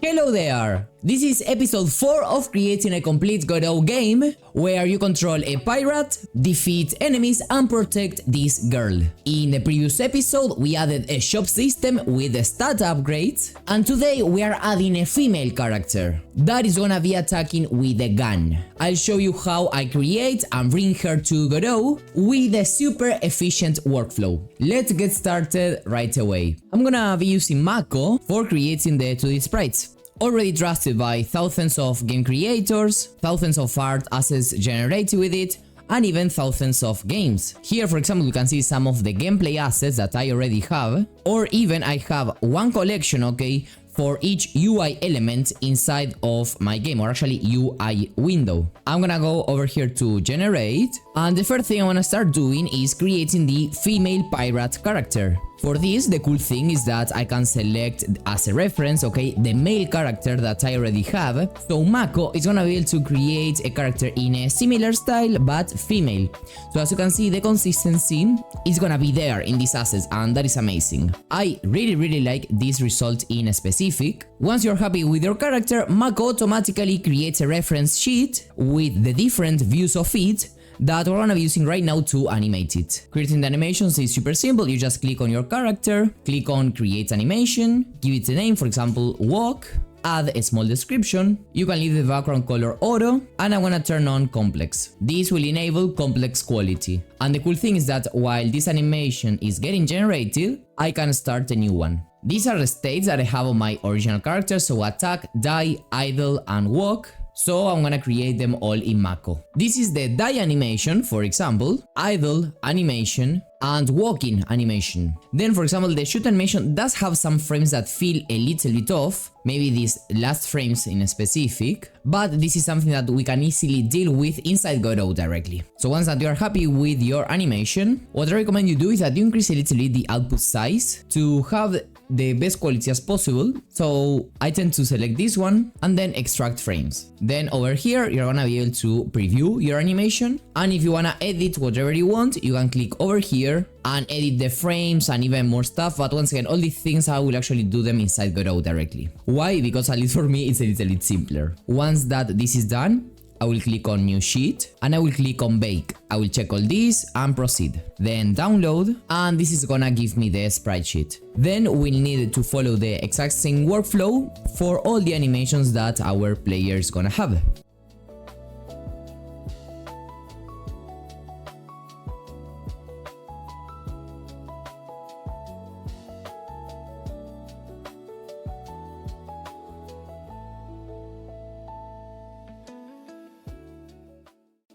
Hello there! This is episode 4 of creating a complete Godot game, where you control a pirate, defeat enemies and protect this girl. In the previous episode we added a shop system with the stat upgrades, and today we are adding a female character that is gonna be attacking with a gun. I'll show you how I create and bring her to Godot with a super efficient workflow. Let's get started right away. I'm gonna be using Marco for creating the 2D sprites. Already trusted by thousands of game creators, thousands of art assets generated with it, and even thousands of games. Here, for example, you can see some of the gameplay assets that I already have, or even I have one collection, okay, for each UI element inside of my game, or actually UI window. I'm gonna go over here to generate, and the first thing I wanna start doing is creating the female pirate character. For this, the cool thing is that I can select as a reference, okay, the male character that I already have. So Marco is gonna be able to create a character in a similar style but female. So as you can see, the consistency is gonna be there in these assets, and that is amazing. I really like this result in specific. Once you're happy with your character, Marco automatically creates a reference sheet with the different views of it that we're gonna be using right now to animate it. Creating the animations is super simple. You just click on your character, click on create animation, give it a name, for example walk, add a small description. You can leave the background color auto, and I wanna turn on complex. This will enable complex quality. And the cool thing is that while this animation is getting generated, I can start a new one. These are the states that I have on my original character, so attack, die, idle, and walk. So I'm gonna create them all in Marco. This is the die animation, for example, idle animation, and walking animation. Then, for example, the shoot animation does have some frames that feel a little bit off, maybe these last frames in specific, but this is something that we can easily deal with inside Godot directly. So once that you are happy with your animation, what I recommend you do is that you increase a little bit the output size to have the best quality as possible. So I tend to select this one and then extract frames. Then over here you're gonna be able to preview your animation, and if you wanna edit whatever you want, you can click over here and edit the frames and even more stuff. But once again, all these things I will actually do them inside Godot directly. Why? Because at least for me it's a little bit simpler. Once that this is done, I will click on new sheet and I will click on bake. I will check all these and proceed. Then download, and this is gonna give me the sprite sheet. Then we'll need to follow the exact same workflow for all the animations that our player is gonna have.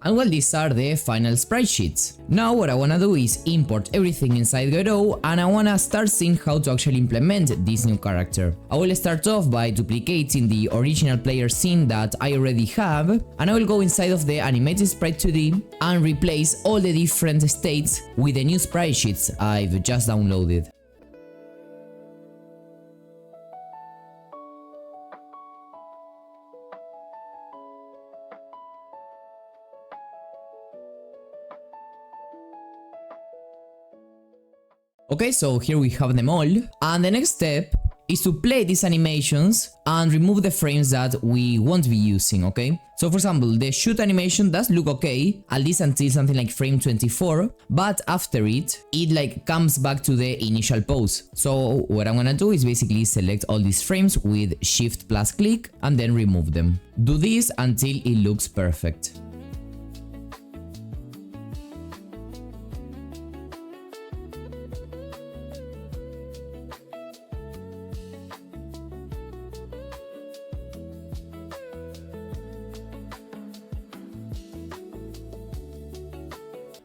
And well, these are the final sprite sheets. Now what I wanna do is import everything inside Godot, and I wanna start seeing how to actually implement this new character. I will start off by duplicating the original player scene that I already have, and I will go inside of the animated sprite 2D and replace all the different states with the new sprite sheets I've just downloaded. Okay, so here we have them all, and the next step is to play these animations and remove the frames that we won't be using, okay? So for example, the shoot animation does look okay, at least until something like frame 24, but after it like comes back to the initial pose. So what I'm gonna do is basically select all these frames with shift plus click and then remove them. Do this until it looks perfect.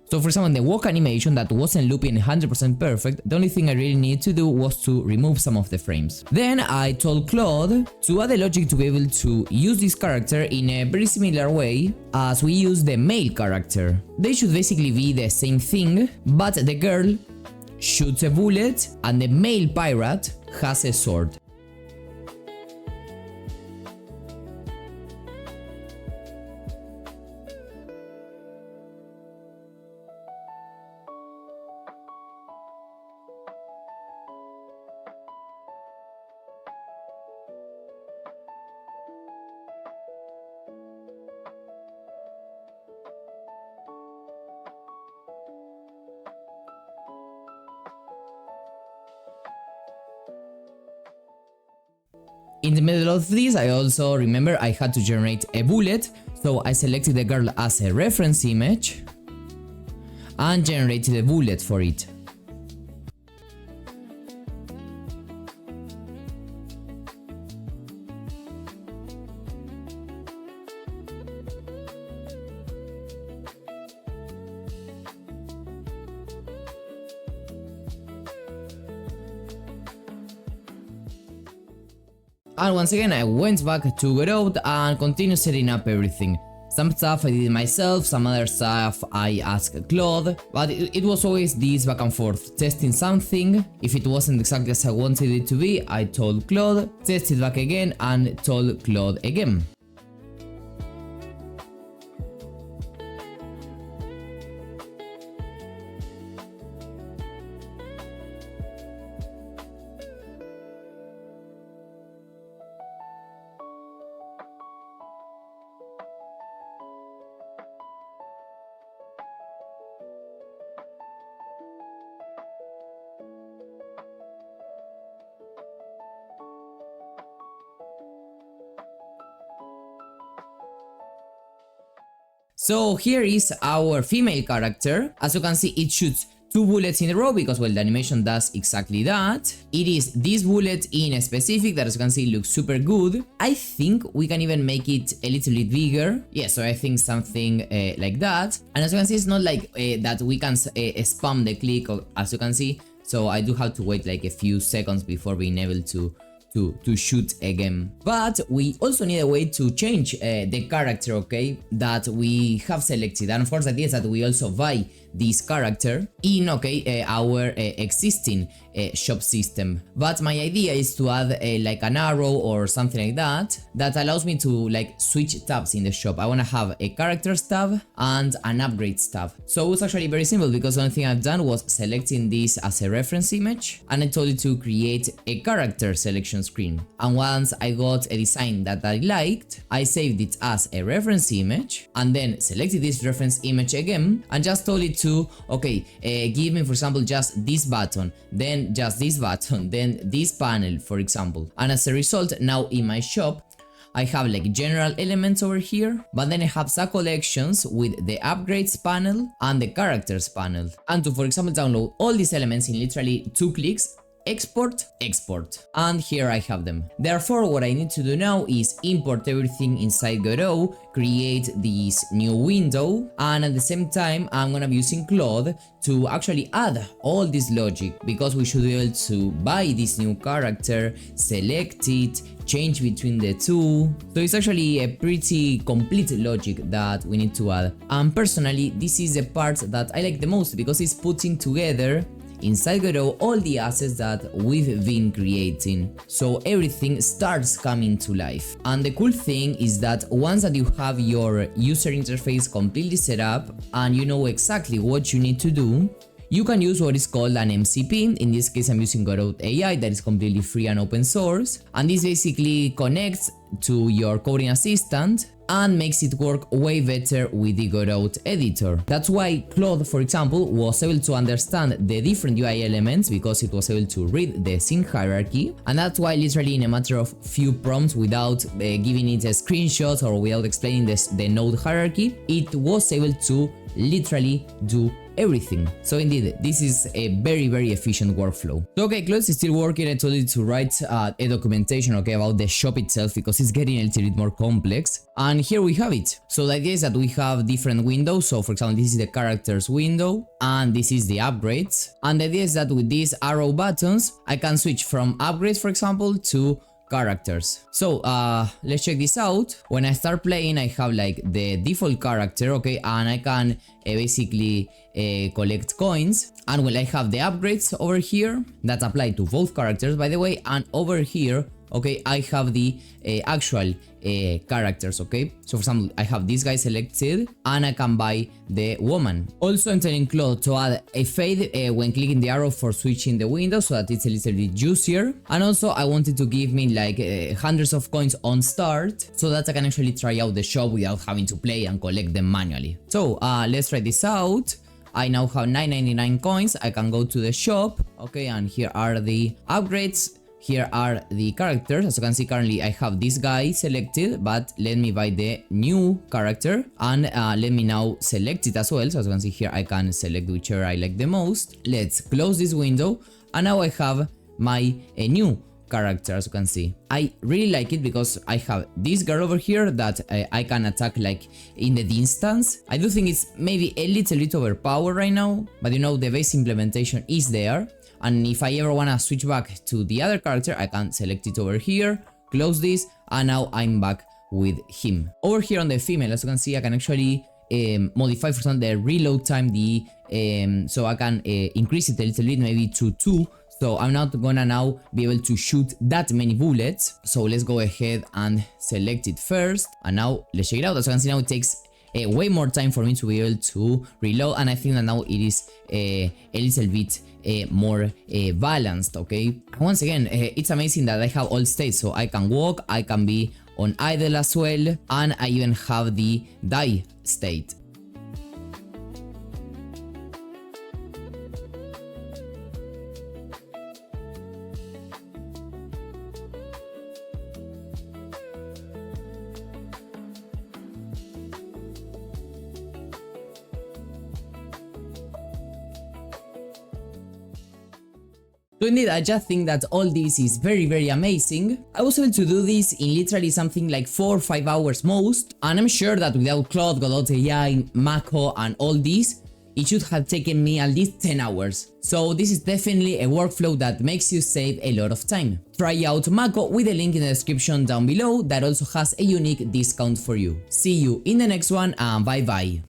So for example, the walk animation that wasn't looping 100% perfect, the only thing I really needed to do was to remove some of the frames. Then I told Claude to add a logic to be able to use this character in a very similar way as we use the male character. They should basically be the same thing, but the girl shoots a bullet and the male pirate has a sword. In the middle of this, I also remember I had to generate a bullet, so I selected the girl as a reference image and generated a bullet for it. And once again I went back to Godot and continued setting up everything. Some stuff I did myself, some other stuff I asked Claude, but it was always this back and forth, testing something. If it wasn't exactly as I wanted it to be, I told Claude, tested back again and told Claude again. So here is our female character. As you can see, it shoots 2 bullets in a row because, well, the animation does exactly that. It is this bullet in specific that, as you can see, looks super good. I think we can even make it a little bit bigger. Yeah, so I think something like that. And as you can see, it's not like that we can spam the click, as you can see. So I do have to wait like a few seconds before being able to shoot again. But we also need a way to change the character, okay, that we have selected. And of course the idea is that we also buy this character in, okay, our existing shop system. But my idea is to add like an arrow or something like that allows me to like switch tabs in the shop. I want to have a characters tab and an upgrades tab. So it's actually very simple because the only thing I've done was selecting this as a reference image, and I told it to create a character selection screen. And once I got a design that I liked, I saved it as a reference image and then selected this reference image again and just told it to, okay, give me, for example, just this button, then just this button, then this panel, for example. And as a result, now in my shop, I have like general elements over here, but then I have some collections with the upgrades panel and the characters panel. And to, for example, download all these elements in literally 2 clicks, export, and here I have them. Therefore, what I need to do now is import everything inside Godot, create this new window, and at the same time I'm gonna be using Claude to actually add all this logic, because we should be able to buy this new character, select it, change between the two. So it's actually a pretty complete logic that we need to add. And personally, this is the part that I like the most because it's putting together inside Godot all the assets that we've been creating, so everything starts coming to life. And the cool thing is that once that you have your user interface completely set up and you know exactly what you need to do, you can use what is called an MCP. In this case I'm using Godot AI, that is completely free and open source, and this basically connects to your coding assistant and makes it work way better with the Godot editor. That's why Claude, for example, was able to understand the different UI elements because it was able to read the scene hierarchy, and that's why literally in a matter of few prompts, without giving it a screenshot or without explaining the node hierarchy, it was able to literally do everything. So indeed, this is a very efficient workflow. So okay, Claude is still working. I told you to write a documentation, okay, about the shop itself because it's getting a little bit more complex. And here we have it. So the idea is that we have different windows. So for example, this is the characters window and this is the upgrades. And the idea is that with these arrow buttons, I can switch from upgrades, for example, to characters. So let's check this out. When I start playing, I have like the default character, okay, and I can basically collect coins. And well, I have the upgrades over here that apply to both characters, by the way, and over here, okay, I have the actual characters, okay. So for example, I have this guy selected and I can buy the woman. Also, I'm telling Claude to add a fade when clicking the arrow for switching the window so that it's a little bit juicier. And also I wanted to give me like hundreds of coins on start so that I can actually try out the shop without having to play and collect them manually. So let's try this out. I now have 999 coins. I can go to the shop, okay, and here are the upgrades. here are the characters. As you can see, currently I have this guy selected, but let me buy the new character and let me now select it as well. So as you can see here, I can select whichever I like the most. Let's close this window, and now I have my new character. As you can see, I really like it because I have this girl over here that I can attack like in the distance. I do think it's maybe a little bit overpowered right now, but you know, the base implementation is there. And if I ever wanna switch back to the other character, I can select it over here, close this, and now I'm back with him. Over here on the female, as you can see, I can actually modify, for example, the reload time, so I can increase it a little bit, maybe to 2. So I'm not gonna now be able to shoot that many bullets. So let's go ahead and select it first. And now let's check it out. As you can see, now it takes way more time for me to be able to reload. And I think that now it is a little bit more balanced, okay? And once again, it's amazing that I have all states. So I can walk, I can be on idle as well, and I even have the die state. So indeed, I just think that all this is very amazing. I was able to do this in literally something like 4 or 5 hours most, and I'm sure that without Claude, Godot AI, Marco and all this, it should have taken me at least 10 hours. So this is definitely a workflow that makes you save a lot of time. Try out Marco with a link in the description down below that also has a unique discount for you. See you in the next one, and bye bye.